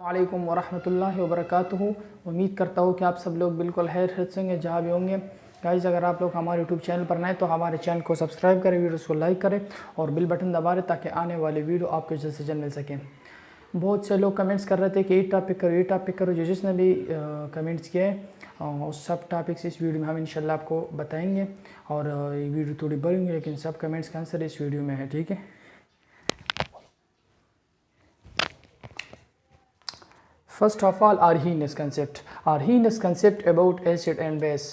वालेकुम वरहमतुल्लाहि वबरकातुहू। उम्मीद करता हूँ कि आप सब लोग बिल्कुल खैरियत से होंगे जहाँ भी होंगे। गाइस, अगर आप लोग हमारे यूट्यूब चैनल पर नए तो हमारे चैनल को सब्सक्राइब करें, वीडियोस को लाइक करें और बेल बटन दबा दें ताकि आने वाली वीडियो आपको जल्द से जल्द मिल सकें। बहुत से लोग कमेंट्स कर रहे थे कि ये टॉपिक करो। जिसने भी कमेंट्स किए उस सब टॉपिक्स इस वीडियो में हम इंशाल्लाह आपको बताएंगे। और ये वीडियो थोड़ी बड़ी होगी लेकिन सब कमेंट्स का आंसर इस वीडियो में है, ठीक है। First of all, Arrhenius concept. Arrhenius concept about acid and base.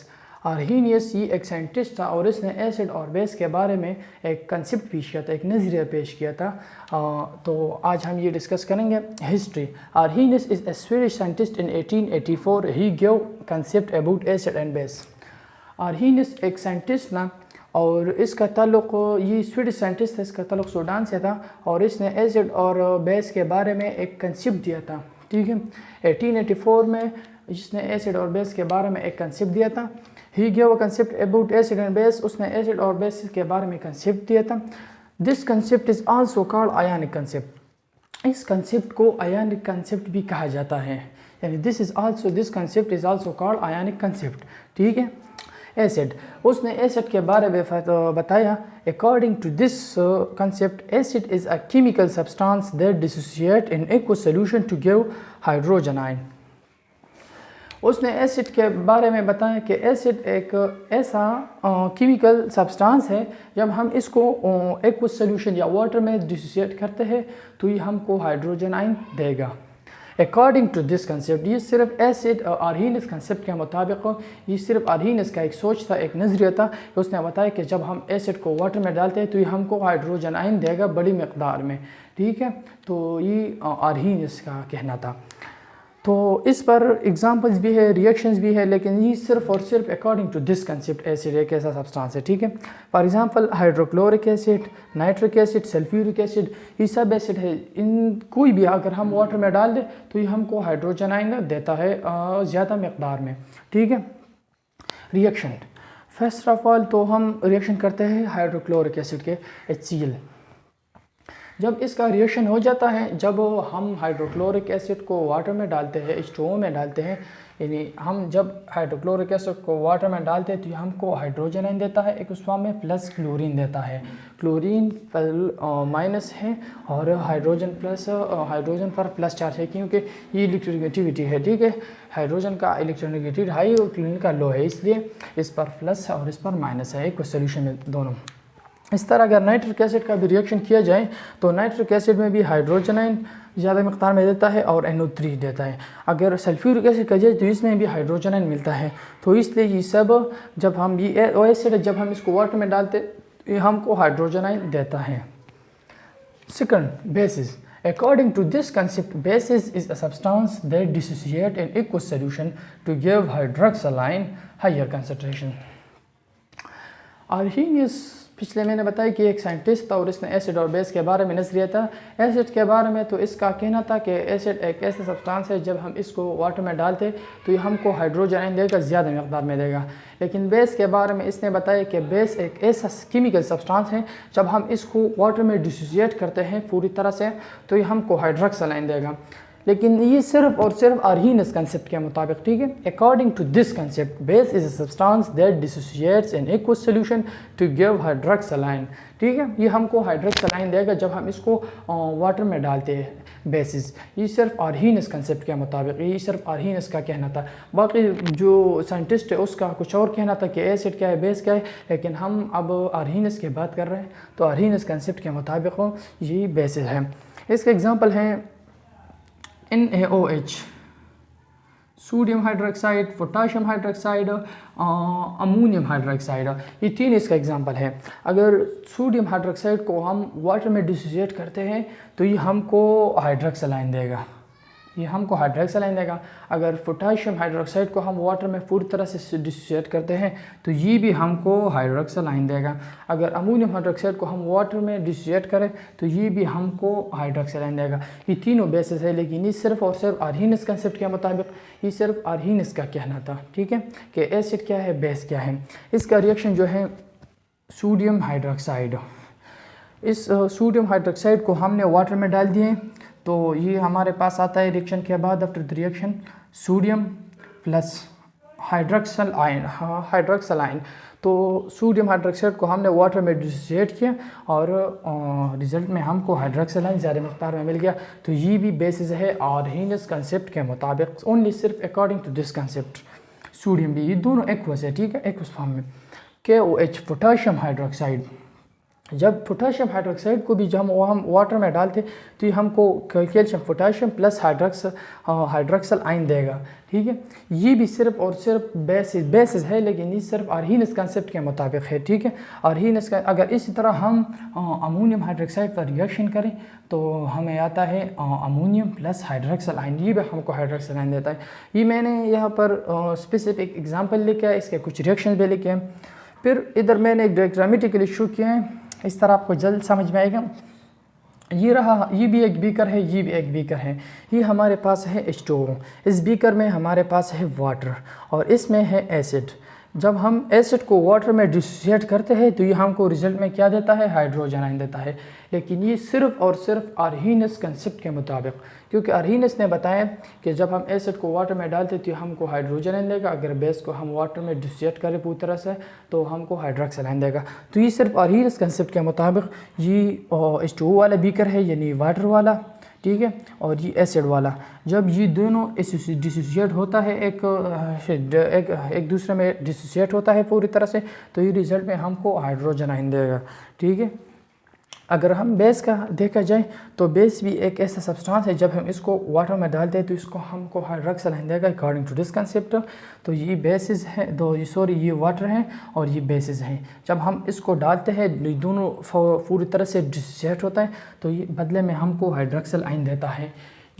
Arrhenius ये एक साइंटिस्ट था और इसने एसिड और बेस के बारे में एक कंसेप्ट पेश किया था, एक नज़रिया पेश किया था। तो आज हम ये डिस्कस करेंगे। History. Arrhenius is a Swedish scientist in 1884. He gave concept about acid and base. Arrhenius एक साइंटिस्ट ना और इसका ताल्लुक़, ये स्वीडिश साइंटिस्ट था, इसका ताल्लुक़ सूडान से था और इसने एसिड और बेस के बारे में एक कंसेप्ट दिया था, ठीक है। 1884 में जिसने एसिड और बेस के बारे में एक कंसेप्ट दिया था। He give a concept about acid and base. उसने एसिड और बेस के बारे में कंसेप्ट दिया था। This concept is also called ionic concept. इस कंसेप्ट को आयनिक कंसेप्ट भी कहा जाता है, यानी this concept is also called ionic concept, ठीक है। एसिड, उसने एसिड के बारे में बताया। According to this concept, acid is a chemical substance that dissociate in aqueous solution to give hydrogen ion. उसने एसिड के बारे में बताया कि एसिड एक ऐसा केमिकल सब्सटेंस है, जब हम इसको एक्वस सॉल्यूशन या वाटर में डिसोसिएट करते हैं तो ये हमको हाइड्रोजन आयन देगा। अकॉर्डिंग टू दिस कंसेप्ट, ये सिर्फ एसिड और आर्हीनियस कंसेप्ट के मुताबिक, ये सिर्फ आर्हीनियस का एक सोच था, एक नज़रिया था कि उसने बताया कि जब हम एसिड को वाटर में डालते हैं तो ये हमको हाइड्रोजन आयन देगा बड़ी मकदार में, ठीक है। तो ये आर्हीनियस का कहना था। तो इस पर एग्जांपल्स भी है, रिएक्शंस भी है, लेकिन ये सिर्फ और सिर्फ according to this concept acid एक ऐसा सब्सटेंस है, ठीक है। For example hydrochloric acid, nitric acid, sulphuric acid, ये सब एसिड है। इन कोई भी अगर हम वाटर में डाल दें तो ये हमको हाइड्रोजन आयन देता है ज़्यादा मकदार में, ठीक है। रिएक्शन, फर्स्ट ऑफ ऑल तो हम रिएक्शन करते हैं हाइड्रोक्लोरिक एसिड के HCl। जब इसका रिएक्शन हो जाता है, जब हम हाइड्रोक्लोरिक एसिड को वाटर में डालते हैं, H2O में डालते हैं, यानी हम जब हाइड्रोक्लोरिक एसिड को वाटर में डालते हैं तो ये हमको हाइड्रोजन आयन देता है एक उस फॉर्म में, प्लस क्लोरीन देता है। क्लोरीन माइनस है और हाइड्रोजन पर प्लस चार्ज है, क्योंकि ये इलेक्ट्रोनेगेटिविटी है, ठीक है। हाइड्रोजन का इलेक्ट्रोनेगेटिविटी हाई और क्लोरीन का लो है, इसलिए इस पर प्लस और इस पर माइनस है एक सोल्यूशन में दोनों। इस तरह अगर नाइट्रिक एसिड का भी रिएक्शन किया जाए तो नाइट्रिक एसिड में भी हाइड्रोजन आयन ज़्यादा मकदार में देता है और NO3 देता है। अगर सल्फ्यूरिक एसिड का जाए तो इसमें भी हाइड्रोजन आयन मिलता है। तो इसलिए ये सब जब हम ये एसिड जब हम इसको वाटर में डालते तो ये हमको हाइड्रोजन आयन देता है। Second, basis. According to this concept, basis is a substance that dissociate in aqueous solution to give hydroxyl ion higher concentration. Arrhenius पिछले मैंने बताया कि एक साइंटिस्ट था और इसने एसिड और बेस के बारे में नज़रिया था। एसिड के बारे में तो इसका कहना था कि एसिड एक ऐसा सब्सटेंस है, जब हम इसको वाटर में डालते तो ये हमको हाइड्रोजन आयन देगा, ज़्यादा मकदार में देगा। लेकिन बेस के बारे में इसने बताया कि बेस एक ऐसा केमिकल सब्सटेंस है, जब हम इसको वाटर में डिसोसिएट करते हैं पूरी तरह से तो ये हमको हाइड्रोक्साइल आयन देगा। लेकिन ये सिर्फ और सिर्फ आर्हीनियस कंसेप्ट के मुताबिक, ठीक है। According to this concept, base is a substance that dissociates in aqueous solution to give hydroxyl ion, ठीक है। ये हमको हाइड्रोक्साइल आयन देगा जब हम इसको वाटर में डालते हैं। बेसिस, ये सिर्फ आर्हीनियस कंसेप्ट के मुताबिक, ये सिर्फ आर्हीनियस का कहना था। बाकी जो साइंटिस्ट है उसका कुछ और कहना था कि एसिड क्या है, बेस क्या है, लेकिन हम अब आर्हीनियस की बात कर रहे हैं तो आर्हीनियस कंसेप्ट के मुताबिक ये बेसिस है। इसके एग्जाम्पल हैं NaOH, sodium hydroxide, potassium hydroxide, ammonium hydroxide, ये तीन इसका एग्जांपल है। अगर सोडियम हाइड्रोक्साइड को हम वाटर में डिसोसिएट करते हैं तो ये हमको हाइड्रोक्साइल आयन देगा, ये हमको हाइड्रोक्साइल आयन देगा। अगर पोटाशियम हाइड्रोक्साइड को हम वाटर में पूरी तरह से डिसोसिएट करते हैं तो ये भी हमको हाइड्रोक्साइल आयन देगा। अगर अमोनियम हाइड्रोक्साइड को हम वाटर में डिसोसिएट करें तो ये भी हमको हाइड्रोक्साइल आयन देगा। ये तीनों बेसिस है, लेकिन ये सिर्फ और सिर्फ आर्हीनियस कंसेप्ट के मुताबिक, ये सिर्फ आर्हीनियस का कहना था, ठीक है, कि एसिड क्या है, बेस क्या है। इसका रिएक्शन जो है सोडियम हाइड्रोक्साइड, इस सोडियम हाइड्रोक्साइड को हमने वाटर में डाल दिए तो तो ये हमारे पास आता है रिएक्शन के बाद, after the reaction sodium plus hydroxyl ion. तो सोडियम हाइड्रोक्साइड को हमने वाटर में डिसोसिएट किया और रिज़ल्ट में हमको हाइड्रोक्सल आयन ज़्यादा मकदार में मिल गया। तो ये भी बेसिस है आर्हीनियस कंसेप्ट के मुताबिक, ओनली सिर्फ according to this concept. Sodium भी, ये दोनों एक्वस है, ठीक है, एक्वस फॉर्म में। KOH पोटाशियम हाइड्रोक्साइड, जब पोटाशियम हाइड्रोक्साइड को भी जब हम वाटर में डालते तो ये हमको calcium potassium plus hydroxyl ion देगा, ठीक है। ये भी सिर्फ और सिर्फ बेसिस है, लेकिन ये सिर्फ आर्हीनियस कंसेप्ट के मुताबिक है, ठीक है। आर्हीनियस का अगर इसी तरह हम अमोनियम हाइड्रोक्साइड पर रिएक्शन करें तो हमें आता है अमोनियम प्लस हाइड्रोक्सल आयन, ये भी हमको हाइड्रोक्सल आयन देता है। ये मैंने यहाँ पर स्पेसिफिक एग्जाम्पल लेके आया, इसके कुछ रिएक्शन भी लेके आए। फिर इधर मैंने एक ग्रामेटिकल इशू किए हैं, इस तरह आपको जल्द समझ में आएगा। ये रहा, ये भी एक बीकर है, ये भी एक बीकर है। ये हमारे पास है H2O, इस बीकर में हमारे पास है वाटर और इसमें है एसिड। जब हम एसिड को वाटर में डिसोसिएट करते हैं तो ये हमको रिजल्ट में क्या देता है, हाइड्रोजन आयन देता है। लेकिन ये सिर्फ और सिर्फ आर्हीनियस कंसेप्ट के मुताबिक, क्योंकि आर्हीनियस ने बताया कि जब हम एसिड को वाटर में डालते तो हमको हाइड्रोजन आयन देगा, अगर बेस को हम वाटर में डिसोसिएट करें पूरी तरह से तो हमको हाइड्रोक्सल आयन देगा। तो ये सिर्फ आर्हीनियस कंसेप्ट के मुताबिक ये H2O वाला बीकर है, यानी वाटर वाला, ठीक है, और ये एसिड वाला। जब ये दोनों डिसोसिएट होता है, एक दूसरे में डिसोसिएट होता है पूरी तरह से, तो ये रिज़ल्ट में हमको हाइड्रोजन आयन देगा, ठीक है। अगर हम बेस का देखा जाए तो बेस भी एक ऐसा सब्सटेंस है, जब हम इसको वाटर में डालते हैं तो इसको हमको हाइड्रोक्सल आयन देगा अकॉर्डिंग टू दिस कंसेप्ट। तो ये बेसिस है, ये वाटर है और ये बेसिस है। जब हम इसको डालते हैं दोनों पूरी तरह से डिसोसिएट होता है तो ये बदले में हमको हाइड्रोक्सल आयन देता है।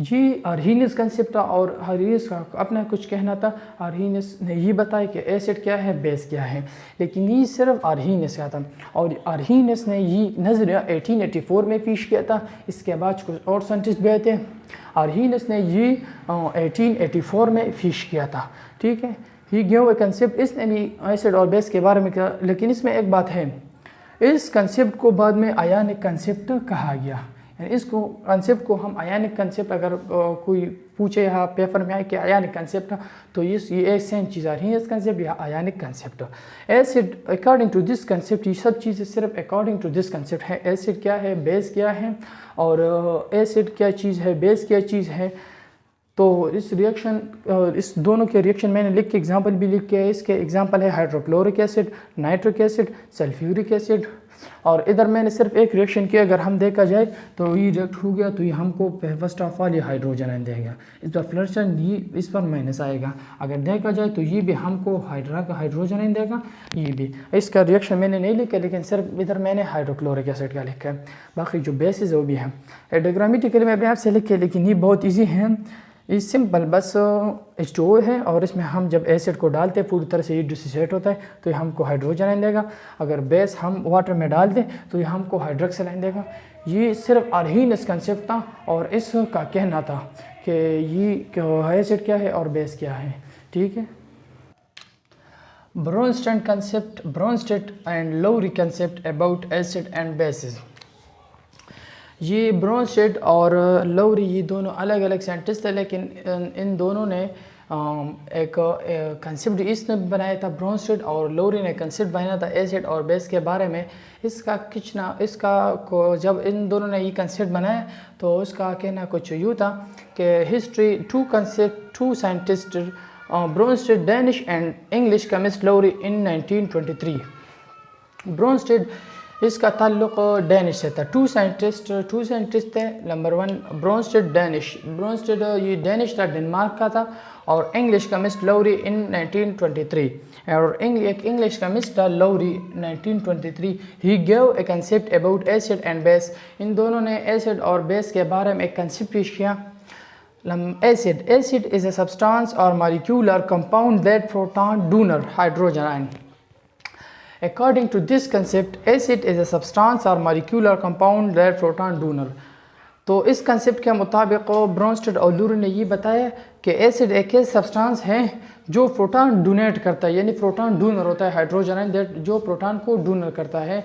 ये आर्हीनियस कंसेप्ट था और आर्हीनियस का अपना कुछ कहना था। आर्हीनियस ने ये बताया कि एसिड क्या है, बेस क्या है, लेकिन ये सिर्फ आर्हीनियस का था। और आर्हीनियस ने ये नज़रिया 1884 में पेश किया था। इसके बाद कुछ और साइंटिस्ट भी आए थे। आर्हीनियस ने ये 1884 में पेश किया था, ठीक है। ये गिव कंसेप्ट, इसने भी एसिड और बेस के बारे में कहा, लेकिन इसमें एक बात है, इस कंसेप्ट को बाद में आयनिक कंसेप्ट कहा गया। इसको कंसेप्ट को हम आयनिक कंसेप्ट, अगर कोई पूछे यहाँ पेपर में आए कि आयनिक कंसेप्ट, तो ये एक सेम चीज़ आ रही है, इस कंसेप्ट या ionic concept. Acid according to this concept, ये सब चीज़ें सिर्फ अकॉर्डिंग टू दिस कंसेप्ट है। एसिड क्या है, बेस क्या है, और एसिड क्या चीज़ है, बेस क्या चीज़ है। तो इस रिएक्शन, इस दोनों के रिएक्शन मैंने लिख के एग्जांपल भी लिख के है। इसके एग्जांपल है hydrochloric acid, nitric acid, sulphuric acid. और इधर मैंने सिर्फ एक रिएक्शन किया, अगर हम देखा जाए तो ये रिएक्ट हो गया तो ये हमको फर्स्ट ऑफ ऑल ये हाइड्रोजन आयन देगा, इस पर फ्लर्शन, ये इस पर माइनस आएगा। अगर देखा जाए तो ये भी हमको हाइड्रोजन आयन देगा, ये भी। इसका रिएक्शन मैंने नहीं लिखा, लेकिन सिर्फ इधर मैंने हाइड्रोक्लोरिक एसिड का लिखा है। बाकी जो बेसिस है वो भी है। डायग्रामेटिकली मैं भी आपसे लिखे, लेकिन ये बहुत ईजी है, ये सिंपल, बस H2O है और इसमें हम जब एसिड को डालते हैं पूरी तरह से ये डिसोसिएट होता है तो ये हमको हाइड्रोजन आयन देगा। अगर बेस हम वाटर में डाल दें तो ये हमको हाइड्रोक्सल आयन देगा। ये सिर्फ आर्हीनियस कंसेप्ट था और इसका कहना था कि ये एसिड क्या है और बेस क्या है, ठीक है। Bronsted concept, Bronsted and Lowry concept about acid and bases. ये ब्रोंस्टेड और लोरी ये दोनों अलग अलग साइंटिस्ट थे, लेकिन इन दोनों ने एक कंसेप्ट इसने बनाया था। ब्रोंस्टेड और लोरी ने कंसेप्ट बनाया था एसिड और बेस के बारे में। इसका को जब इन दोनों ने ये कंसेप्ट बनाया तो उसका कहना कुछ यूँ था कि history two scientist Bronsted, Danish and English chemist Lowry in 1923। Bronsted इसका ताल्लुक डेनिश से था। टू साइंटिस्ट थे। नंबर 1 ब्रोंस्टेड डेनिश, ब्रोंस्टेड ये डेनिश था, डेनमार्क का था। और इंग्लिश केमिस्ट लोरी इन 1923, और एक इंग्लिश केमिस्ट था Lowry 1923। He gave a concept about acid and base. इन दोनों ने एसिड और बेस के बारे में एक कंसेप्ट पेश किया। Acid is a substance or molecular compound that proton donor hydrogen ion. According to this concept, acid is a substance or molecular compound that proton donor. तो इस कंसेप्ट के मुताबिक ब्रोंस्टेड और लोरी ने ये बताया कि एसिड एक ऐसा सब्सटेंस है जो प्रोटॉन डोनेट करता है, यानी प्रोटॉन डोनर होता है, हाइड्रोजन आयन जो प्रोटॉन को डोनर करता है,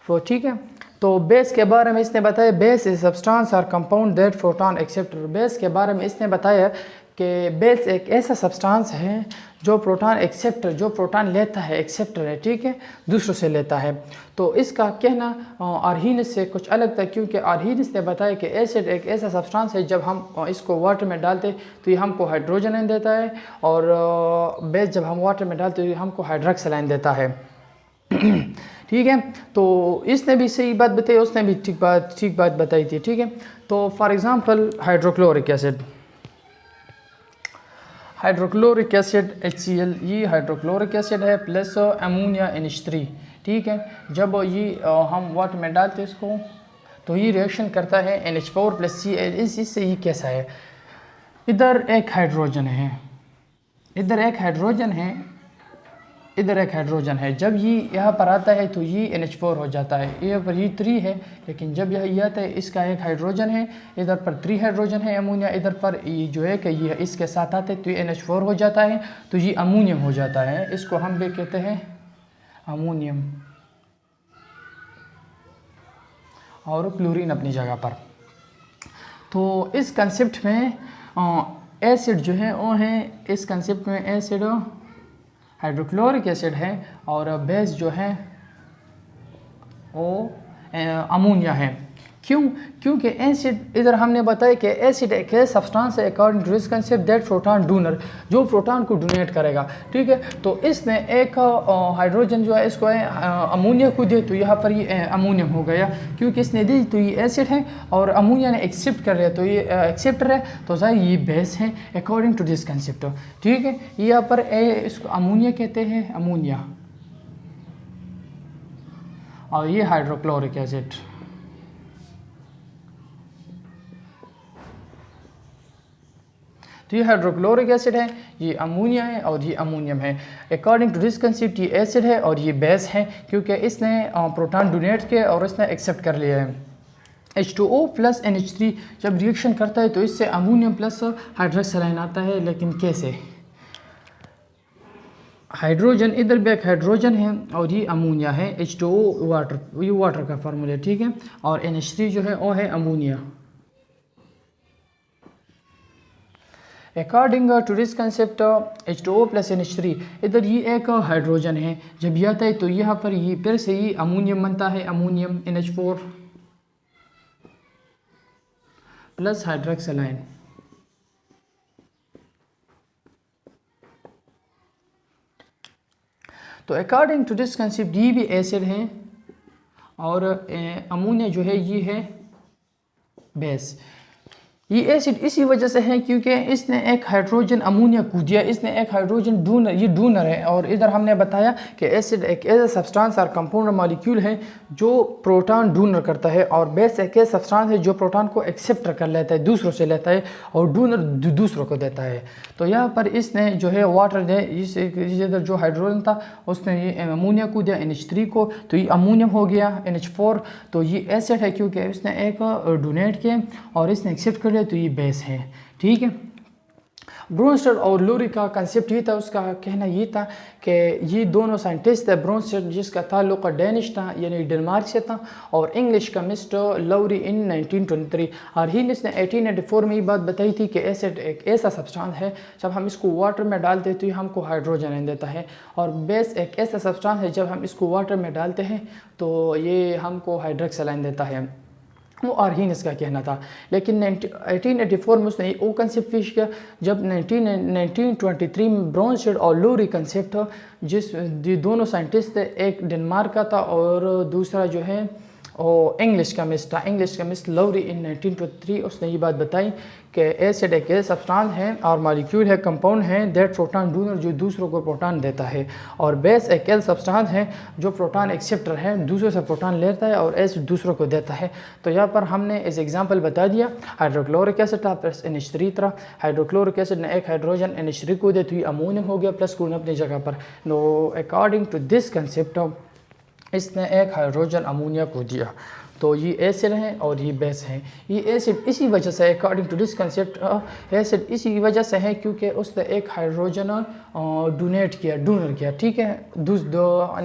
वो ठीक है। तो बेस के बारे में इसने बताया, बेस इज सब्सटेंस और compound that proton accept. Base के बारे में इसने बताया कि बेस एक ऐसा सब्सटेंस है जो प्रोटॉन एक्सेप्टर, जो प्रोटॉन लेता है, एक्सेप्टर है, ठीक है, दूसरों से लेता है। तो इसका कहना आर्हीनियस से कुछ अलग था, क्योंकि आर्हीनियस ने बताया कि एसिड एक ऐसा सब्सटेंस है जब हम इसको वाटर में डालते तो ये हमको हाइड्रोजन देता है, और बेस जब हम वाटर में डालते तो ये हमको हाइड्रोक्सिल देता है। ठीक है, तो इसने भी सही बात बताई, उसने भी ठीक बात बताई थी। ठीक है, तो for example hydrochloric acid, hydrochloric acid HCl, ये हाइड्रोक्लोरिक एसिड है प्लस अमोनिया NH3। ठीक है, जब ये हम वाटर में डालते हैं इसको तो ये रिएक्शन करता है NH4 प्लस Cl। इससे ये कैसा है, इधर एक हाइड्रोजन है, इधर एक हाइड्रोजन है, इधर एक हाइड्रोजन है। जब ये यहाँ पर आता है तो ये NH4 हो जाता है, यहाँ पर ये 3 है, लेकिन जब यह आता है इसका एक हाइड्रोजन है, इधर पर 3 हाइड्रोजन है अमोनिया, इधर पर ये जो है कि ये इसके साथ आते हैं तो ये NH4 हो जाता है, तो ये अमोनियम हो जाता है। इसको हम भी कहते हैं अमोनियम, और क्लोरीन अपनी जगह पर। तो इस कंसेप्ट में एसिड जो है वो है, इस कंसेप्ट में एसिड हाइड्रोक्लोरिक एसिड है और बेस जो है वो अमोनिया है। क्यों? क्योंकि एसिड, इधर हमने बताया कि एसिड एक ऐसा सब्सटेंस है according to this concept that proton donor, जो प्रोटॉन को डोनेट करेगा। ठीक है, तो इसने एक हाइड्रोजन जो है इसको अमोनिया को दे तो यहाँ पर ये अमोनियम हो गया, क्योंकि इसने दी तो ये एसिड है और अमोनिया ने एक्सेप्ट कर लिया तो ये एक्सेप्टर है, तो ज़ाहिर ये बेस है अकॉर्डिंग टू दिस कंसेप्ट। ठीक है, यहाँ पर इसको अमोनिया कहते हैं, अमोनिया, और ये हाइड्रोक्लोरिक एसिड। तो ये हाइड्रोक्लोरिक एसिड है, ये अमोनिया है और ये अमोनियम है। अकॉर्डिंग टू दिस कंसेप्ट ये एसिड है और ये बेस है, क्योंकि इसने प्रोटॉन डोनेट किया और इसने एक्सेप्ट कर लिया है। H2O प्लस NH3 जब रिएक्शन करता है तो इससे अमोनियम प्लस हाइड्रोक्साइड आता है, लेकिन कैसे? हाइड्रोजन, इधर भी एक हाइड्रोजन है और ये अमोनिया है, H2O वाटर, ये वाटर का फार्मूला है। ठीक है, और NH3 जो है वो है ammonia. According to this concept H2O plus NH3, इधर ये एक हाइड्रोजन है, जब ये आता है तो यहाँ पर ये फिर से ये अमोनियम बनता है, अमोनियम NH4 प्लस हाइड्रोक्साइड। तो अकॉर्डिंग टू दिस कंसेप्ट ये भी एसिड है और अमोनिया जो है ये है बेस। ये एसिड इसी वजह से है क्योंकि इसने एक हाइड्रोजन अमोनिया को दिया, इसने एक हाइड्रोजन डोनर, ये डोनर है। और इधर हमने बताया कि एसिड एक ऐसा सब्सटेंस और कंपाउंड मॉलिक्यूल है जो प्रोटॉन डोनर करता है, और बेस एक ऐसा सब्सटेंस है जो प्रोटॉन को एक्सेप्ट कर लेता है, दूसरों से लेता है और डोनर दूसरों को देता है। तो यहाँ पर इसने जो है वाटर दे, इधर जो हाइड्रोजन था उसने ये अमोनिया को दिया NH3 को, तो ये अमोनियम हो गया NH4। तो ये एसिड है क्योंकि इसने एक डोनेट किया और इसने एक्सेप्ट कर लिया, तो ये बेस है। ठीक है, ब्रोंस्टेड और लोरी का कंसेप्ट ये था, उसका कहना ये था कि ये दोनों साइंटिस्ट थे, ब्रोंस्टेड जिसका ताल्लुक डेनिश था यानी डेनमार्क से था, और English chemist Lowry in 1923। Arrhenius ने 1884 में ये बात बताई थी कि एसिड एक ऐसा सब्सटेंस है जब हम इसको वाटर में डालते हैं तो ये हमको हाइड्रोजन देता है, और बेस एक ऐसा सब्सटेंस है जब हम इसको वाटर में डालते हैं तो ये हमको हाइड्रोक्साइड देता है। वो आर्हीनियस का कहना था। लेकिन 1884 में उसने वो कंसेप्ट पेश किया, जब 1923 में ब्रोंस्टेड और लोरी कंसेप्ट, जिस दोनों साइंटिस्ट थे, एक डेनमार्क का था और दूसरा जो है वो इंग्लिश केमिस्ट था, इंग्लिश केमिस्ट लोरी इन 1923। उसने ये बात बताई कि एसिड एक ऐसा सब्सटेंस है और मॉलिक्यूल है, कंपाउंड है दैट प्रोटॉन डोनर, जो दूसरों को प्रोटॉन देता है, और बेस एक ऐसा सब्सटेंस है जो प्रोटॉन एक्सेप्टर है, दूसरों से प्रोटॉन लेता है और एसिड दूसरों को देता है। तो यहाँ पर हमने इस एग्जांपल बता दिया, हाइड्रोक्लोरिक एसिड था प्लस NH3 था, हाइड्रोक्लोरिक एसिड ने एक हाइड्रोजन NH3 को दे तो ये अमोनियम हो गया प्लस कून अपनी जगह पर। No according to this concept इसने एक हाइड्रोजन अमोनिया को दिया। तो ये एसिड हैं और ये बेस हैं। ये एसिड इसी वजह से, according to this concept, acid इसी वजह से है क्योंकि उसने एक हाइड्रोजन डोनेट किया, डोनर किया, ठीक है,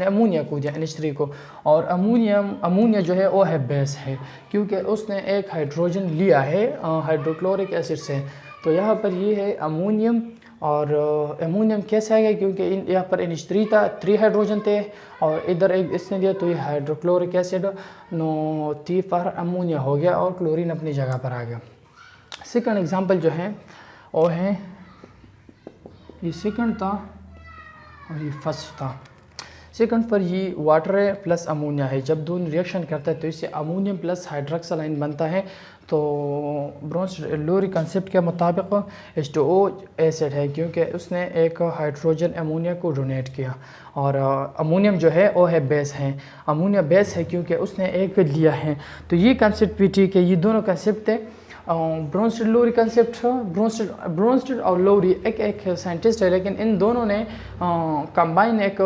अमोनिया को दिया NH3 को, और अमोनिया जो है वो है बेस है क्योंकि उसने एक हाइड्रोजन लिया है हाइड्रोक्लोरिक एसिड से। तो यहाँ पर ये है अमोनियम, और अमोनियम कैसे आएगा क्योंकि यहाँ पर NH3 था, 3 हाइड्रोजन थे और इधर एक इसने दिया, तो ये हाइड्रोक्लोरिक एसिड नो 3 पर अमोनिया हो गया और क्लोरीन अपनी जगह पर आ गया। सेकंड एग्जांपल जो है वो है, ये सेकंड था और ये फर्स्ट था। सेकंड पर ये वाटर है प्लस अमोनिया है, जब दोनों रिएक्शन करता है तो इससे अमोनियम प्लस हाइड्रोक्सालाइन बनता है। तो ब्रोंस-लोरी कंसेप्ट के मुताबिक H2O एसिड है क्योंकि उसने एक हाइड्रोजन अमोनिया को डोनेट किया, और अमोनियम जो है वो है बेस है, अमोनिया बेस है क्योंकि उसने एक लिया है। तो ये कंसेप्ट भी ठीक है, ये दोनों कंसेप्ट थे। ब्रोंस्टेड-लोरी कंसेप्ट, ब्रोंस्टेड और लोरी एक साइंटिस्ट है, लेकिन इन दोनों ने कंबाइन एक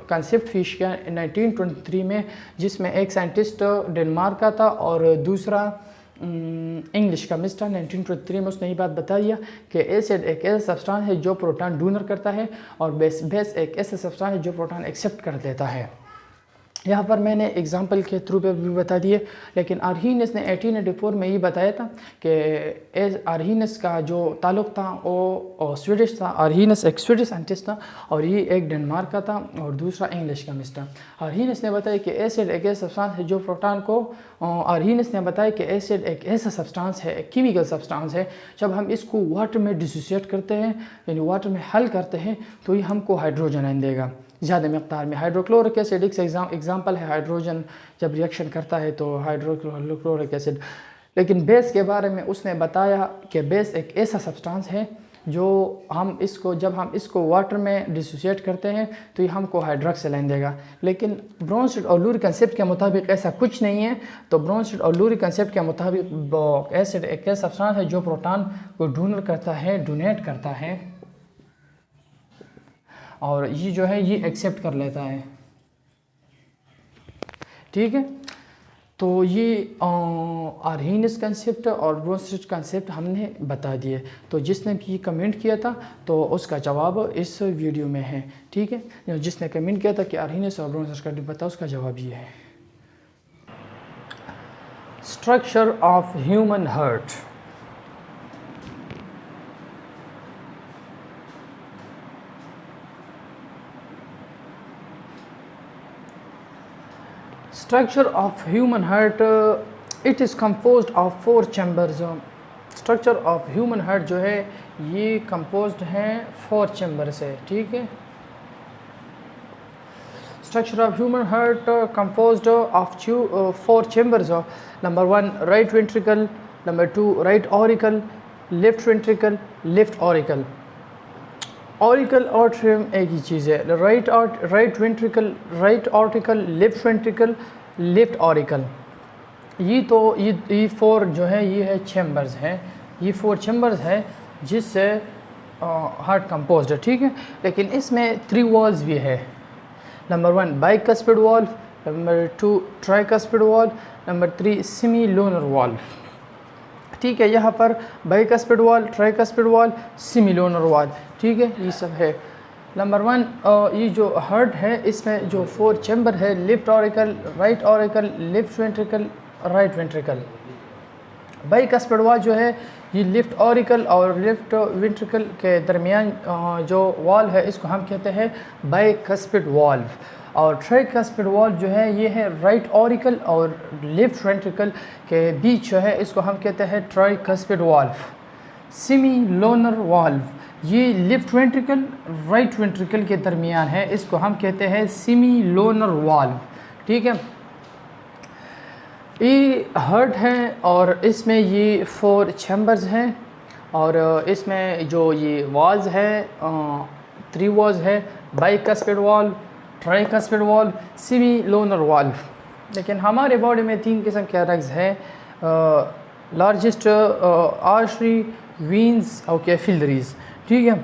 कंसेप्ट फिश किया 1923 में, जिसमें एक साइंटिस्ट डेनमार्क का था और दूसरा इंग्लिश का मिस्टर। 1923 में उसने ये बात बता दिया कि एसिड एक ऐसा सब्सटेंस है जो प्रोटॉन डोनर करता है और बेस एक ऐसा सब्सटेंस है जो प्रोटॉन एक्सेप्ट कर लेता है। यहाँ पर मैंने एग्जांपल के थ्रू पे भी बता दिए, लेकिन आर्हीनियस ने 1884 में ये बताया था कि आर्हीनियस का जो ताल्लुक़ था वो स्वीडिश था। आर्हीनियस एक स्वीडिश साइंटिस्ट था और ये एक डेनमार्क का था और दूसरा इंग्लिश का मिस्टर। आर्हीनियस ने बताया कि एसिड एक ऐसा सब्सटेंस है जो प्रोटॉन को, आर्हीनियस ने बताया कि एसिड एक ऐसा सब्सटेंस है, एक केमिकल सब्सटेंस है, जब हम इसको वाटर में डिसोसिएट करते हैं यानी वाटर में हल करते हैं तो ये हमको हाइड्रोजन आयन देगा ज़्यादा मकदार में। हाइड्रोक्लोरिक एसिड एक एग्जाम्पल है, हाइड्रोजन जब रिएक्शन करता है तो हाइड्रोक्लोरिक एसिड। लेकिन बेस के बारे में उसने बताया कि बेस एक ऐसा सब्सटेंस है जो हम इसको, जब हम इसको वाटर में डिसोसिएट करते हैं तो ये हमको हाइड्रोक्सालाइन देगा। लेकिन ब्रोंस्टेड और लूरी कंसेप्ट के मुताबिक ऐसा कुछ नहीं है। तो ब्रोंस्टेड और लूरी कंसेप्ट के मुताबिक एसिड एक ऐसा सब्सटेंस है जो प्रोटॉन को डोनर करता है, डोनेट करता है, और ये जो है ये एक्सेप्ट कर लेता है, ठीक है। तो ये आर्हीनियस कंसेप्ट और ब्रोंस्टेड कंसेप्ट हमने बता दिए। तो जिसने भी कमेंट किया था तो उसका जवाब इस वीडियो में है, ठीक है। जिसने कमेंट किया था कि आर्हीनियस और ब्रोंस्टेड कंसेप्ट बताओ, उसका जवाब ये है। Structure of human heart. Structure of human heart, it is composed of 4 chambers. Structure of human heart जो है ये composed है 4 chambers से, ठीक है। Structure of human heart composed of 4 chambers. Number 1 right ventricle, number 2 right auricle, left ventricle, left auricle. Auricle और atrium एक ही चीज़ है। Right ventricle, right auricle, left ventricle, left auricle. ये 4 जो है ये है चैम्बर्स हैं, ये 4 चैम्बर्स है जिससे हार्ट कंपोज्ड है, ठीक है। लेकिन इसमें 3 वॉल्स भी है। Number 1 bicuspid valve, number 2 tricuspid valve, number 3 semilunar valve, ठीक है। यहाँ पर bicuspid valve, tricuspid valve, semilunar valve, ठीक है, ये सब है। नंबर 1 ये जो हार्ट है इसमें जो 4 चैम्बर है, left auricle, right auricle, left ventricle, right ventricle. Bicuspid valve जो है ये लेफ्ट ऑरिकल और लेफ्ट वेंट्रिकल के दरमियान जो वॉल्व है इसको हम कहते हैं बाइकस्पिड वॉल्व। और ट्राइकस्पिड वॉल्व जो है ये है राइट ऑरिकल और लेफ्ट वेंट्रिकल के बीच जो है इसको हम कहते हैं tricuspid valve. Semilunar valve ये लेफ्ट वेंट्रिकल राइट वेंट्रिकल के दरमियान है, इसको हम कहते हैं सेमी लोनर वॉल्व, ठीक है। ये हार्ट है और इसमें ये 4 चैम्बर्स हैं और इसमें जो ये वॉल्व है 3 वॉल्व है, bicuspid valve, tricuspid valve, semilunar valve. लेकिन हमारे बॉडी में 3 किस्म के रग्स हैं, लार्जेस्ट आर्टरी, वीन्स और कैपिलरीज, ठीक है।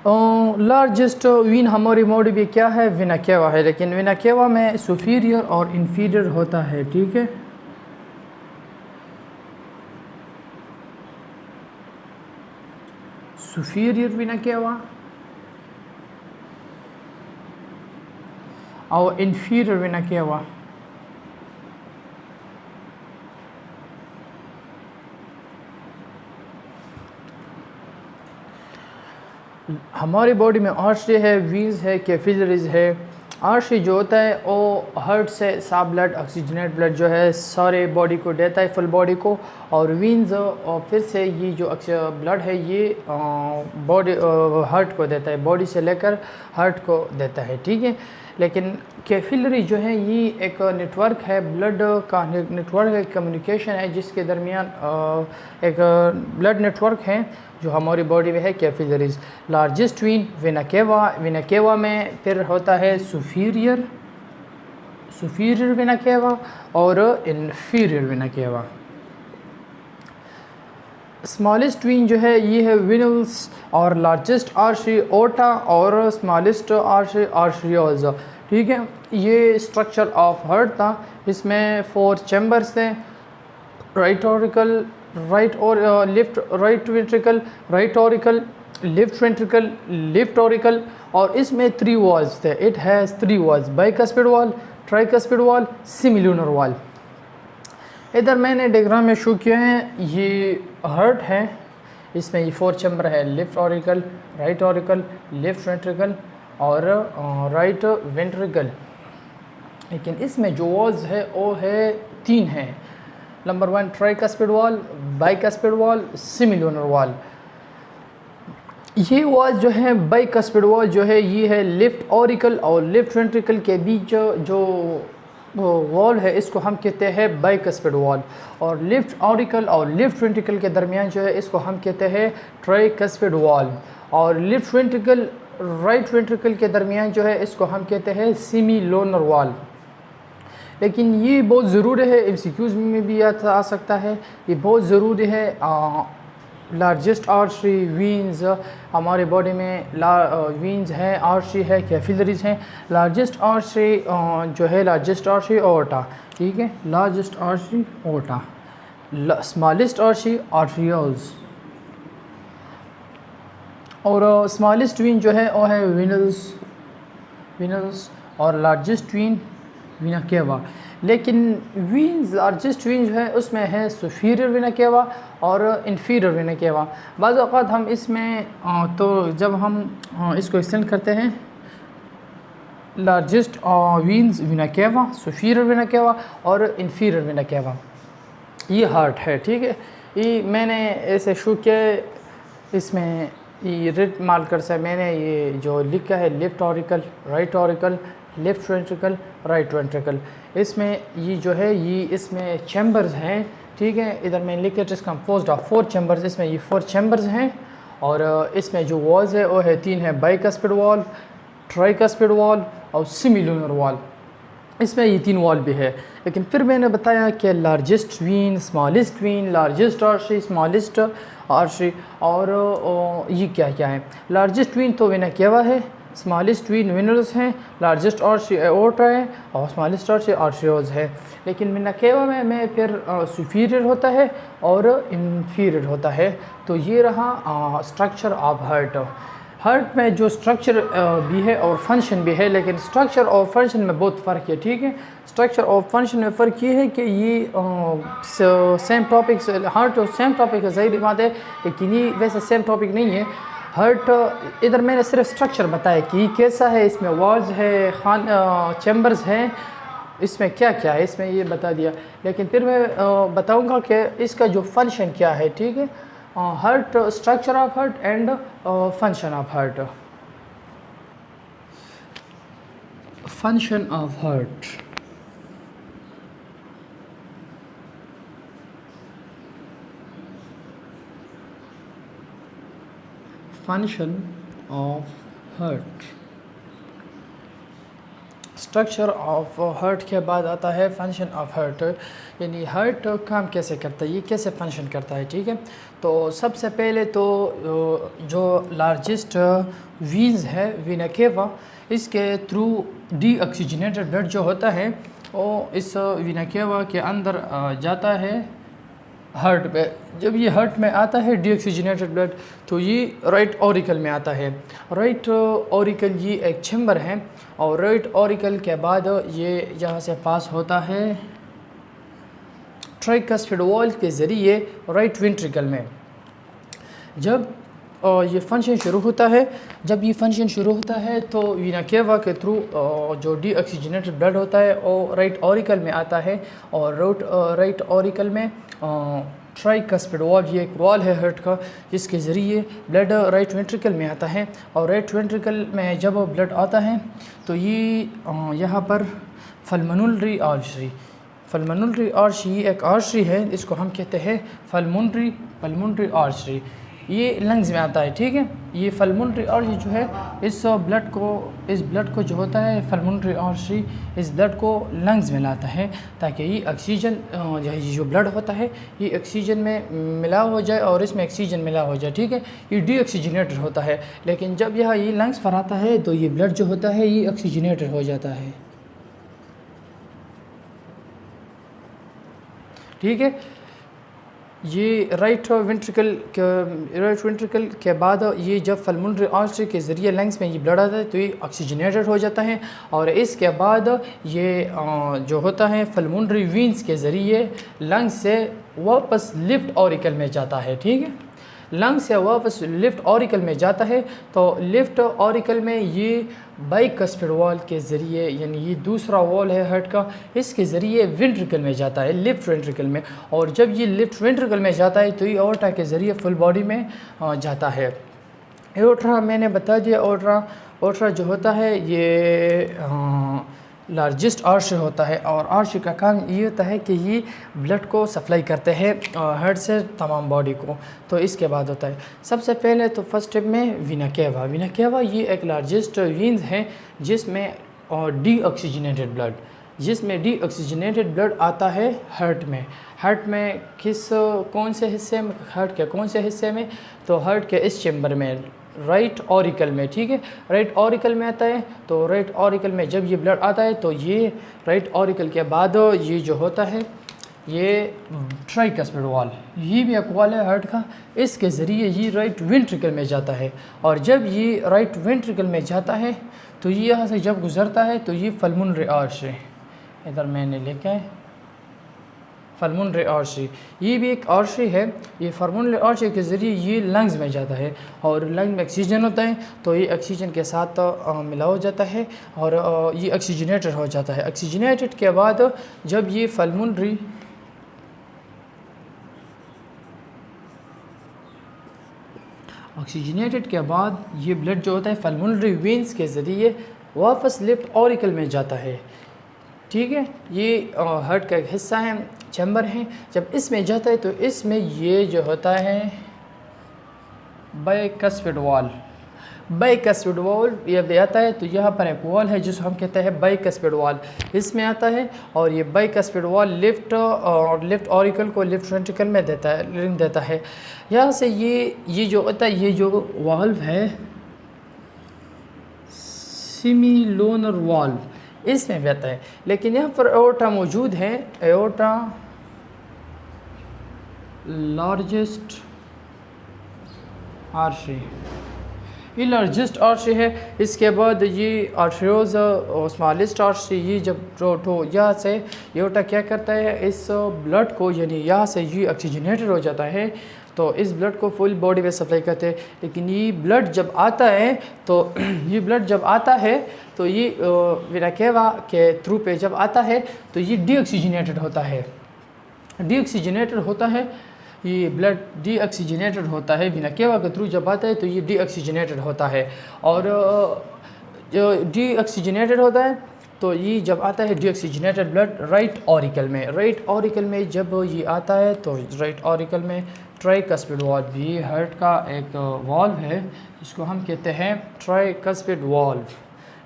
लार्जेस्ट वीन हमारी बॉडी में क्या है, विना केवा है, लेकिन विना केवा में सुपीरियर और इन्फीरियर होता है, ठीक है। सुपीरियर विना केवा और इन्फीरियर विना केवा। हमारी बॉडी में आर्टरी है, वीन्स है, कैपिलरीज है। आर्टरी जो होता है वो हार्ट से साफ ब्लड, ऑक्सीजनेट ब्लड जो है सारे बॉडी को देता है, फुल बॉडी को। और वीन्स और फिर से ये जो ब्लड है ये बॉडी हार्ट को देता है, बॉडी से लेकर हार्ट को देता है, ठीक है। लेकिन कैपिलरी जो है ये एक नेटवर्क है, ब्लड का नेटवर्क है, कम्युनिकेशन है, जिसके दरमियान एक ब्लड नेटवर्क है जो हमारी बॉडी में है, capillaries. Largest vein vena cava, vena cava में फिर होता है सुपीरियर वेना केवा और inferior vena cava. Smallest vein जो है ये है विनल्स, और लार्जेस्ट आर्टरी ओटा और स्मॉलेस्ट आर्टरी आर्टरियोल्स, ठीक है। ये स्ट्रक्चर ऑफ हार्ट था, इसमें 4 चैम्बर्स थे, राइट ऑरिकल, राइट और left, right ventricle, right auricle, left ventricle, left auricle, और इसमें 3 वॉल्स थे। It has 3 valves, bicuspid valve, tricuspid valve, semilunar valve. इधर मैंने डायग्राम में शो किया है, ये हार्ट है, इसमें ये 4 चैम्बर है, left auricle, right auricle, left ventricle और राइट वेंट्रिकल। लेकिन इसमें जो वॉल्स है वो है 3 है। Number 1 tricuspid valve, bicuspid valve, semilunar valve. ये वॉल जो है बाइकस्पिड वॉल जो है ये है लेफ्ट ऑरिकल और लेफ्ट वेंट्रिकल के बीच जो वॉल है, इसको हम कहते हैं बाइकस्पिड वॉल। और लेफ्ट ऑरिकल और लेफ्ट वेंट्रिकल के दरमियान जो है इसको हम कहते हैं ट्राइकस्पिड वॉल। और लेफ्ट वेंट्रिकल राइट वेंट्रिकल के दरमियान जो है इसको हम कहते हैं सेमिलुनर वॉल। लेकिन ये बहुत ज़रूरी है, एमसीक्यूज़ में भी आ सकता है, ये बहुत ज़रूरी है। लार्जेस्ट आर्टरी वीन्स हमारे बॉडी में वीन्स हैं, आर्टरी है, कैपिलरीज हैं। लार्जेस्ट आर्टरी जो है लार्जेस्ट आर्टरी ओर्टा, ठीक है, largest artery aorta. Smallest artery arterioles, और स्मॉलेस्ट वीन जो है वो है विनल्स और लार्जेस्ट वीन विना केवा। लेकिन वीन्स लार्जेस्ट वीन जो है उसमें है सुपीरियर विना केवा और इन्फीरियर विना केवा। बाज़ औक़ात हम इसमें तो जब हम इसको एक्सटेंड करते हैं, लार्जेस्ट वीन्स विना केवा, सुपीरियर विना केवा और इन्फीरियर विना केवा, ये हार्ट है, ठीक है। ये मैंने ऐसे शो किया, इसमें ये रेड मार्कर से मैंने ये जो लिखा है left auricle, right auricle, left ventricle, right ventricle. इसमें ये जो है ये इसमें चैम्बर्स हैं, ठीक है। इधर मैं लिख के इट्स कंपोज्ड ऑफ 4 चैम्बर्स, इसमें ये 4 चैम्बर्स हैं। और इसमें जो वॉल्स है वो है 3 है, बाइकस्पिड वॉल, ट्राइकस्पिड वॉल और सेमिलुनर वॉल। इसमें ये 3 वॉल भी है। लेकिन फिर मैंने बताया कि largest vein, smallest vein, largest artery, smallest artery, और ये क्या क्या है। लार्जेस्ट वीन तो वेना केवा है, स्मॉलेस्ट वीन विनल्स हैं, लार्जेस्ट आर्टरी एओर्टा है और स्मॉलेस्ट आर्टरी आर्टरियोल्स है। लेकिन वेना केवा में फिर सुपीरियर होता है और इन्फीरियर होता है। तो ये रहा स्ट्रक्चर ऑफ हार्ट। हार्ट में जो स्ट्रक्चर भी है और फंक्शन भी है, लेकिन स्ट्रक्चर और फंक्शन में बहुत फ़र्क है, ठीक है। स्ट्रक्चर और फंक्शन में फ़र्क ये है कि ये सेम टॉपिक, हार्ट और सेम टॉपिक है, सही बात है, लेकिन ये वैसे सेम टॉपिक नहीं है। हार्ट इधर मैंने सिर्फ स्ट्रक्चर बताया कि कैसा है, इसमें वॉल्स है, चैम्बर्स हैं, इसमें क्या क्या है, इसमें ये बता दिया। लेकिन फिर मैं बताऊंगा कि इसका जो फंक्शन क्या है, ठीक है। Heart, structure of heart and function of heart. Function of heart, function of heart. Structure of heart के बाद आता है फंक्शन ऑफ हार्ट, यानी हार्ट काम कैसे करता है, ये कैसे फंक्शन करता है। ठीक है, तो सबसे पहले तो जो लार्जेस्ट वीन्स है वीना केवा, इसके थ्रू डीऑक्सीजनेटेड ब्लड जो होता है वो इस वीना केवा के अंदर जाता है हार्ट पे। जब ये हार्ट में आता है डीऑक्सीजनेटेड ब्लड, तो ये राइट ऑरिकल में आता है। राइट ऑरिकल ये एक चैम्बर है, और राइट ऑरिकल के बाद ये यहाँ से पास होता है ट्राइकस्पिड वॉल के ज़रिए राइट वेंट्रिकल में। जब ये फंक्शन शुरू होता है, तो वीना केवा के थ्रू जो डीऑक्सीजनेटेड ब्लड होता है वो राइट ऑरिकल में आता है, और राइट ऑरिकल में ट्राइकस्पिड वॉल, ये एक वॉल है हार्ट का, जिसके ज़रिए ब्लड राइट वेंट्रिकल में आता है। और राइट वेंट्रिकल में जब ब्लड आता है तो ये यहाँ पर पल्मोनरी आर्टरी एक आर्टरी है, इसको हम कहते हैं पल्मोनरी आर्टरी, ये लंग्स में आता है। ठीक है, ये पल्मोनरी आर्टरी जो है इस ब्लड को जो होता है पल्मोनरी आर्टरी इस ब्लड को लंग्स में लाता है, ताकि ये ऑक्सीजन जो ब्लड होता है ये ऑक्सीजन में मिला हो जाए और इसमें ऑक्सीजन मिला हो जाए। ठीक है, ये डीऑक्सीजनेटेड होता है, लेकिन जब यह ये लंग्स पर आता है तो ये ब्लड जो होता है ये ऑक्सीजनेटेड हो जाता है। ठीक है, ये राइट वेंट्रिकल के बाद ये जब पल्मोनरी आर्टरी के ज़रिए लंग्स में ये ब्लड आता है तो ये ऑक्सीजनेटेड हो जाता है, और इसके बाद ये जो होता है पल्मोनरी वीन्स के ज़रिए लंग्स से वापस लिफ्ट ऑरिकल में जाता है। ठीक है, लंग्स से वापस लिफ्ट ऑरिकल में जाता है, तो लिफ्ट ऑरिकल में ये बाइकस्पिड वॉल के ज़रिए, यानी ये दूसरा वॉल है हार्ट का, इसके ज़रिए वेंट्रिकल में जाता है, लिफ्ट वेंट्रिकल में। और जब ये लिफ्ट वेंट्रिकल में जाता है तो ये एओर्टा के ज़रिए फुल बॉडी में जाता है। एओर्टा मैंने बता दिया, एओर्टा जो होता है ये लार्जेस्ट आर्टरी होता है, और आर्टरी का काम ये होता है कि ये ब्लड को सप्लाई करते हैं हार्ट से तमाम बॉडी को। तो इसके बाद होता है सबसे पहले तो फर्स्ट स्टेप में वीना केवा ये एक लार्जेस्ट वीन्स है जिसमें डीऑक्सीजनेटेड ब्लड आता है हार्ट में। हार्ट के कौन से हिस्से में, तो हार्ट के इस चैम्बर में, राइट ऑरिकल में। ठीक है, राइट ऑरिकल में आता है, तो राइट ऑरिकल में जब ये ब्लड आता है तो ये राइट ऑरिकल के बाद ये जो होता है ये ट्राइकस्पिड वॉल, ये भी एक वॉल है हार्ट का, इसके ज़रिए ये राइट वेंट्रिकल में जाता है। और जब ये राइट वेंट्रिकल में जाता है तो ये यहाँ से जब गुज़रता है तो ये पल्मोनरी आर्टरी, इधर मैंने लिखा है पल्मोनरी आर्टरी, ये भी एक आर्टरी है। ये पल्मोनरी आर्टरी के ज़रिए ये लंग्स में जाता है, और लंग्स में ऑक्सीजन होता है तो ये ऑक्सीजन के साथ मिला हो जाता है और ये ऑक्सीजनेटेड हो जाता है। ऑक्सीजनेटेड के बाद जब ये ऑक्सीजनेटेड के बाद ये ब्लड जो होता है पल्मोनरी वेन्स के ज़रिए वापस लिफ्ट ऑरिकल में जाता है। ठीक है, ये हार्ट का एक हिस्सा है, चैम्बर है। जब इसमें जाता है तो इसमें ये जो होता है बाइकस्पिड वॉल ये आता है, तो यहाँ पर एक वॉल है जिसको हम कहते हैं बाइकस्पिड वॉल, इसमें आता है। और ये बाइकस्पिड वॉल लिफ्ट ऑरिकल को लिफ्ट वेंट्रिकल में लिंक देता है। यहाँ से ये जो होता है, ये जो वाल्व है सिमिलोनर वाल्व, इसमें भी आता है। लेकिन यहाँ पर एओर्टा मौजूद है, एओर्टा लार्जेस्ट आर्टरी, ये लार्जेस्ट आर्टरी है। इसके बाद ये आर्टरियोज स्मॉलेस्ट आर्टरी, ये जब यहाँ से एओर्टा क्या करता है, इस ब्लड को, यानी यहाँ से ये ऑक्सीजनेटेड हो जाता है तो इस ब्लड को फुल बॉडी में सप्लाई करते हैं। लेकिन ये ब्लड जब आता है तो ये वीना केवा के थ्रू पे जब आता है तो ये डीऑक्सीजनेटेड होता है, ये ब्लड डीऑक्सीजनेटेड होता है। वीना केवा के थ्रू जब आता है तो ये डीऑक्सीजनेटेड होता है, और जो डीऑक्सीजनेटेड होता है तो ये जब आता है डीऑक्सीजनेटेड ब्लड राइट ऑरिकल में जब ये आता है तो राइट ऑरिकल में ट्राइकस्पिड वॉल्व, भी हार्ट का एक वॉल्व है जिसको हम कहते हैं ट्राइकस्पिड वॉल्व।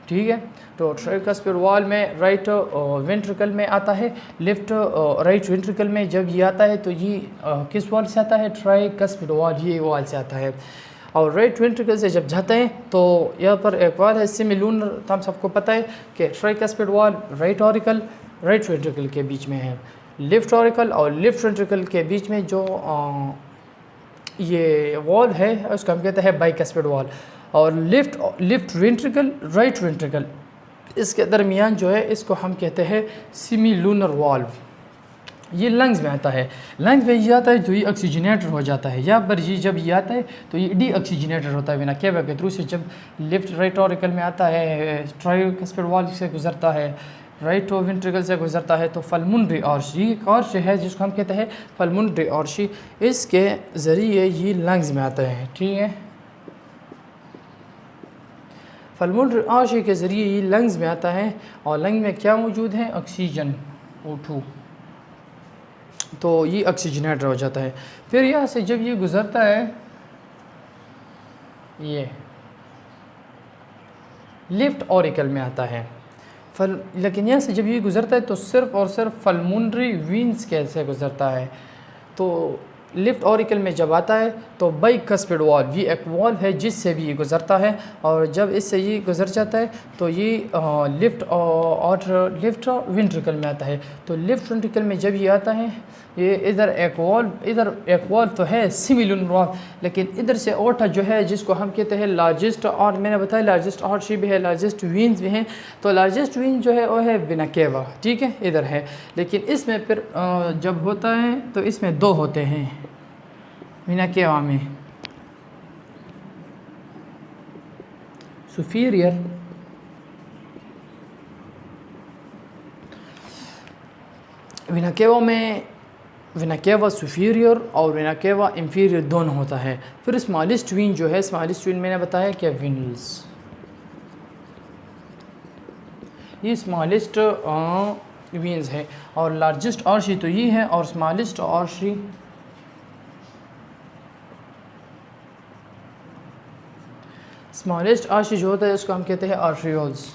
ठीक है। तो ट्राइकस्पिड वॉल में राइट वेंट्रिकल में आता है, लेफ्ट राइट वेंट्रिकल में जब ये आता है तो ये किस वॉल से आता है? ट्राइकस्पिड वॉल, ये वॉल से आता है। और राइट वेंट्रिकल से जब जाते हैं तो यहाँ पर एक वॉल है सेमीलूनर, तो हम सबको पता है कि tricuspid valve right auricle right ventricle के बीच में है, लेफ्ट ऑरिकल और लेफ्ट वेंट्रिकल के बीच में जो ये वॉल है उसको हम कहते हैं बाइकस्पिड वॉल। और लेफ्ट वेंट्रिकल राइट वेंट्रिकल इसके दरमियान जो है इसको हम कहते हैं सेमीलूनर वॉल्व। ये लंग्स में आता है, लंग्स में ये आता है तो ये ऑक्सीजनेटर हो जाता है। यहाँ पर ये जब ये आता है तो ये डी ऑक्सीजनेटर होता है, बिना केवा के थ्रू से जब लेफ्ट राइट ऑरिकल में आता है, ट्राइकस्पिड वॉल्व से गुजरता है, राइट वेंट्रिकल से गुजरता है तो पल्मोनरी आर्च, ये एक आर्च है जिसको हम कहते हैं पल्मोनरी आर्च, इसके ज़रिए ये लंग्स में आता है। ठीक है, पल्मोनरी आर्च के ज़रिए ये लंग्स में आता है और लंग में क्या मौजूद है? ऑक्सीजन O2, तो ये ऑक्सीजनेटर हो जाता है। फिर यहाँ से जब ये गुज़रता है ये लेफ्ट ऑरिकल में आता है, लेकिन यहाँ से जब ये गुज़रता है तो सिर्फ़ और सिर्फ पल्मोनरी वीन्स कैसे गुज़रता है। तो लेफ्ट ऑरिकल में जब आता है तो बाइकस्पिड वॉल्व, ये एक वॉल्व है जिससे भी ये गुज़रता है, और जब इससे ये गुज़र जाता है तो ये लेफ्ट वेंट्रिकल में आता है। तो लेफ्ट वेंट्रिकल में जब ये आता है, ये इधर एक वॉल्व तो है सेमीलूनर वॉल्व, लेकिन इधर से ओटा जो है जिसको हम कहते हैं लार्जेस्ट, और मैंने बताया लार्जेस्ट आर्टरी भी है, लार्जेस्ट वीन्स भी हैं। तो लार्जेस्ट वीन जो है वो है वेना केवा, ठीक है, इधर है। लेकिन इसमें फिर जब होता है तो इसमें दो होते हैं वेना केवा में, सुपीरियर वेना केवा में वेना केवा सुपीरियर और वेना केवा इंफीरियर दोनों होता है। फिर स्मॉलेस्ट वीन जो है, स्मॉलेस्ट वीन मैंने बताया क्या विनल्स, ये स्मॉलेस्ट वीन्स है, और लार्जेस्ट आर्टरी तो ये है, और स्मॉलेस्ट आर्टरी जो होता है उसको हम कहते हैं आर्टरियोल्स।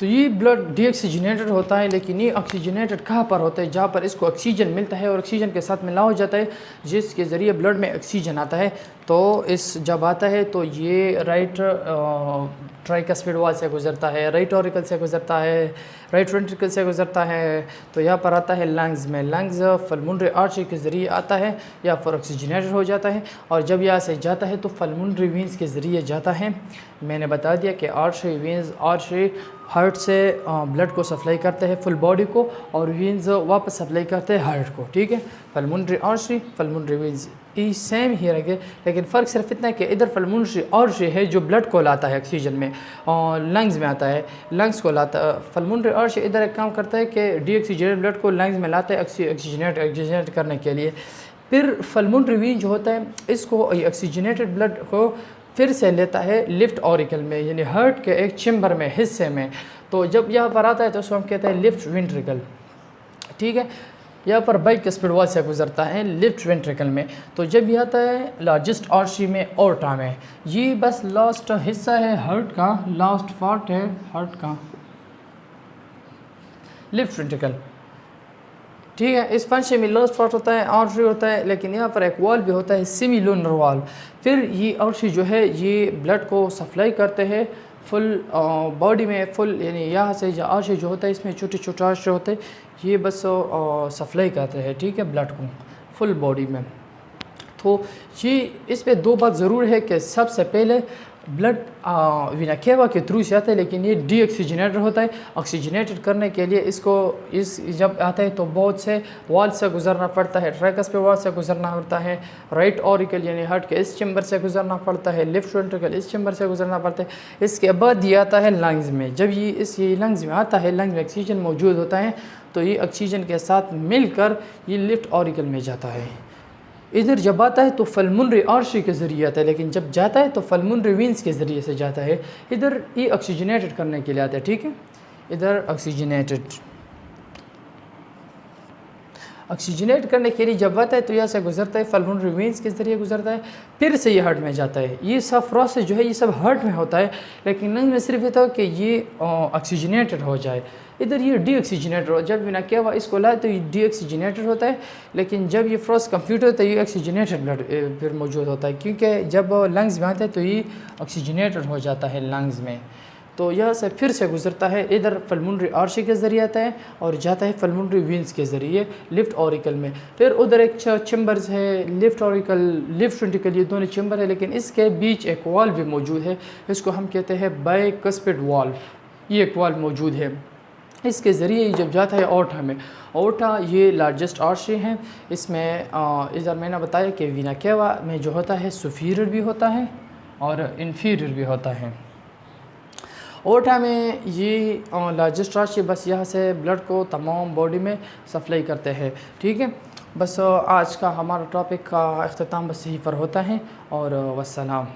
तो ये ब्लड डीऑक्सीजनेटेड होता है, लेकिन ये ऑक्सीजनेटेड कहाँ पर होता है? जहाँ पर इसको ऑक्सीजन मिलता है और ऑक्सीजन के साथ मिला हो जाता है, जिसके ज़रिए ब्लड में ऑक्सीजन आता है। तो इस जब आता है तो ये राइट ट्राइकस्पिड वॉल से गुजरता है, राइट ऑरिकल से गुजरता है, राइट वेंट्रिकल से गुजरता है, तो यहाँ पर आता है लंग्स में। लंग्स पल्मोनरी आर्टरी के ज़रिए आता है या फिर ऑक्सीजनेटेड हो जाता है, और जब यहाँ से जाता है तो पल्मोनरी वीन्स के ज़रिए जाता है। मैंने बता दिया कि आर्टरी वीन्स, आर्टरी हार्ट से ब्लड को सप्लाई करते हैं फुल बॉडी को, और वीन्स वापस सप्लाई करते हैं हार्ट को। ठीक है, पल्मोनरी आर्टरी, पल्मोनरी वीन्स ये सेम ही रहेंगे, लेकिन फ़र्क सिर्फ इतना है कि इधर पल्मोनरी आर्टरी है जो ब्लड को लाता है ऑक्सीजन में, और लंग्स में आता है, लंग्स को लाता है। पल्मोनरी आर्टरी इधर एक काम करता है कि डीऑक्सीजनेटेड ब्लड को लंग्स में लाता है ऑक्सीजनेट करने के लिए। फिर पल्मोनरी वीन जो होता है इसको ऑक्सीजनेटेड ब्लड को फिर से लेता है लेफ्ट ऑरिकल में, यानी हार्ट के एक चैम्बर में, हिस्से में। तो जब यहाँ पर आता है तो उसको हम कहते हैं लेफ्ट वेंट्रिकल। ठीक है, यहाँ पर बाइकस्पिड वॉल से गुजरता है लेफ्ट वेंट्रिकल में। तो जब ये आता है लार्जेस्ट आर्टरी में, ओर्टा में, ये बस लास्ट हिस्सा है हार्ट का, लास्ट पार्ट है हार्ट का, लेफ्ट वेंट्रिकल। ठीक है, इस फंक्शन में लास्ट पार्ट होता है, आर्टरी होता है, लेकिन यहाँ पर एक वॉल भी होता है सेमीलूनर वॉल। फिर ये आर्टरी जो है ये ब्लड को सप्लाई करते हैं फुल बॉडी में, फुल, यानी यहाँ से जो आर्टरी जो होता है इसमें छोटे छोटे आर्टरी होते हैं, ये बस सप्लाई करते हैं, ठीक है, ब्लड को फुल बॉडी में। तो ये इस पर दो बात ज़रूर है कि सबसे पहले ब्लड वेना केवा के थ्रू से आता है, लेकिन ये डीऑक्सीजनेटेड होता है। ऑक्सीजनेटेड करने के लिए इसको जब आता है तो बहुत से वॉल से गुजरना पड़ता है, ट्राइकस्पिड वॉल से गुजरना पड़ता है, राइट ऑरिकल यानी हार्ट के इस चैम्बर से गुजरना पड़ता है, लेफ्ट वेंट्रिकल इस चैम्बर से गुजरना पड़ता है। इसके बाद ये आता है लंग्स में। जब ये लंग्स में आता है, लंग्स में ऑक्सीजन मौजूद होता है, तो ये ऑक्सीजन के साथ मिलकर ये लेफ्ट ऑरिकल में जाता है। इधर जब आता है तो पल्मोनरी आर्टरी के ज़रिए आता है, लेकिन जब जाता है तो पल्मोनरी वीन्स के ज़रिए से जाता है। इधर ये ऑक्सीजनेटेड करने के लिए आता है, ठीक है, इधर ऑक्सीजनेटेड। ऑक्सीजनेट करने के लिए जब आता है तो यहाँ से गुजरता है पल्मोनरी वेन्स के ज़रिए गुजरता है, फिर से ये हार्ट में जाता है। ये सब प्रोसेस जो है ये सब हार्ट में होता है, लेकिन लंग्स में सिर्फ ये था कि ये ऑक्सीजनेटेड हो जाए। इधर ये डीऑक्सीजनेटेड हो, जब बिना क्या हुआ इसको लाए तो ये डीऑक्सीजनेटेड होता है, लेकिन जब ये प्रोसेस कंप्लीट होता है ये ऑक्सीजनेटेड ब्लड फिर मौजूद होता है, क्योंकि जब लंग्स में आता है तो ये ऑक्सीजनेटेड हो जाता है लंग्स में। तो यह से फिर से गुजरता है, इधर पल्मोनरी आर्टरी के ज़रिए आता है और जाता है पल्मोनरी वेन्स के ज़रिए लिफ्ट ऑरिकल में। फिर उधर एक चैम्बर्स है, लिफ्ट ऑरिकल, लिफ्ट वेंट्रिकल, ये दोनों चैम्बर है, लेकिन इसके बीच एक वाल्व भी मौजूद है, इसको हम कहते हैं बाइकस्पिड वाल्व। ये एक वाल्व मौजूद है, इसके ज़रिए जब जाता है ओर्टा में। ओर्टा ये लार्जेस्ट आर्टरी हैं, इसमें इधर मैंने बताया कि वीना केवा में जो होता है सुपीरियर भी होता है और इन्फीरियर भी होता है। ओर्टा में ये लार्जेस्ट आर्टरी बस यहाँ से ब्लड को तमाम बॉडी में सप्लाई करते हैं। ठीक है, बस आज का हमारा टॉपिक का अख्ताम बस यहीं पर होता है और वस्सलाम।